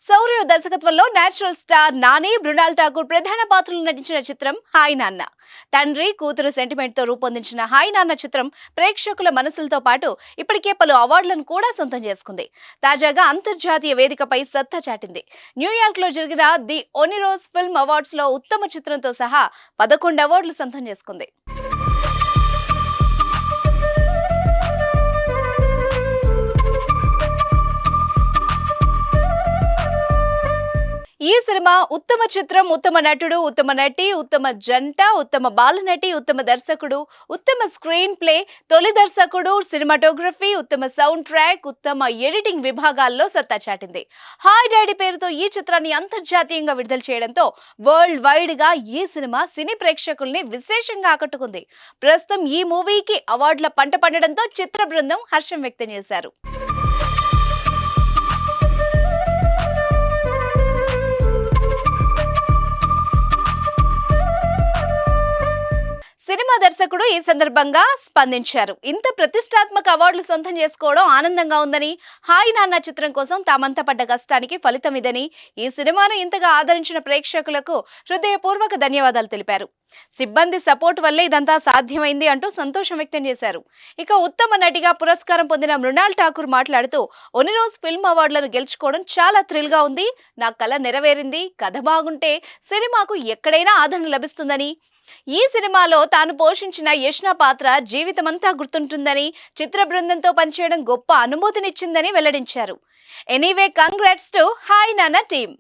శౌర్య దర్శకత్వంలో natural star Nani, Mrunal Thakur ప్రధాన పాత్రలు నటించిన చిత్రం హాయ్ నాన్న. తండ్రి కూతురు సెంటిమెంట్ తో రూపొందించిన హాయ్ నాన్న చిత్రం ప్రేక్షకుల మనసులతో పాటు ఇప్పటికే పలు అవార్డులను కూడా సొంతం చేసుకుంది. తాజాగా అంతర్జాతీయ వేదికపై సత్తా చాటింది. న్యూయార్క్ లో జరిగిన ది ఒనిరోస్ ఫిల్మ్ అవార్డ్స్ లో ఉత్తమ చిత్రంతో సహా 11 అవార్డులు సొంతం చేసుకుంది. ఈ సినిమా ఉత్తమ చిత్రం, ఉత్తమ నటుడు, ఉత్తమ నటి, ఉత్తమ జంట, ఉత్తమ బాలనటి, ఉత్తమ దర్శకుడు, ఉత్తమ స్క్రీన్ ప్లే, తొలి దర్శకుడు, సినిమాటోగ్రఫీ, ఉత్తమ సౌండ్ ట్రాక్, ఉత్తమ ఎడిటింగ్ విభాగాల్లో సత్తా చాటింది. హాయ్ డాడీ పేరుతో ఈ చిత్రాన్ని అంతర్జాతీయంగా విడుదల చేయడంతో వరల్డ్ వైడ్ గా ఈ సినిమా సినీ ప్రేక్షకుల్ని విశేషంగా ఆకట్టుకుంది. ప్రస్తుతం ఈ మూవీకి అవార్డుల పంట పండడంతో చిత్ర బృందం హర్షం వ్యక్తం చేశారు. సినిమా దర్శకుడు ఈ సందర్భంగా స్పందించారు. ఇంత ప్రతిష్టాత్మక అవార్డులు సొంతం చేసుకోవడం ఆనందంగా ఉందని, హాయ్ నాన్న చిత్రం కోసం తామంతా పడ్డ కష్టానికి ఫలితం ఇదని, ఈ సినిమాను ఇంతగా ఆదరించిన ప్రేక్షకులకు హృదయపూర్వక ధన్యవాదాలు తెలిపారు. సిబ్బంది సపోర్ట్ వల్లే ఇదంతా సాధ్యమైంది అంటూ సంతోషం వ్యక్తం చేశారు. ఇక ఉత్తమ నటిగా పురస్కారం పొందిన మృణాల్ ఠాకూర్ మాట్లాడుతూ, ఒనిరోస్ ఫిల్మ్ అవార్డులను గెలుచుకోవడం చాలా థ్రిల్ గా ఉంది. నా కల నెరవేరింది. కథ బాగుంటే సినిమాకు ఎక్కడైనా ఆదరణ లభిస్తుందని, ఈ సినిమాలో తాను పోషించిన యష్నా పాత్ర జీవితమంతా గుర్తుంటుందని, చిత్ర బృందంతో పనిచేయడం గొప్ప అనుభూతినిచ్చిందని వెల్లడించారు. ఎనీవే, కంగ్రాట్స్ టు హాయ్ నాన్న టీమ్.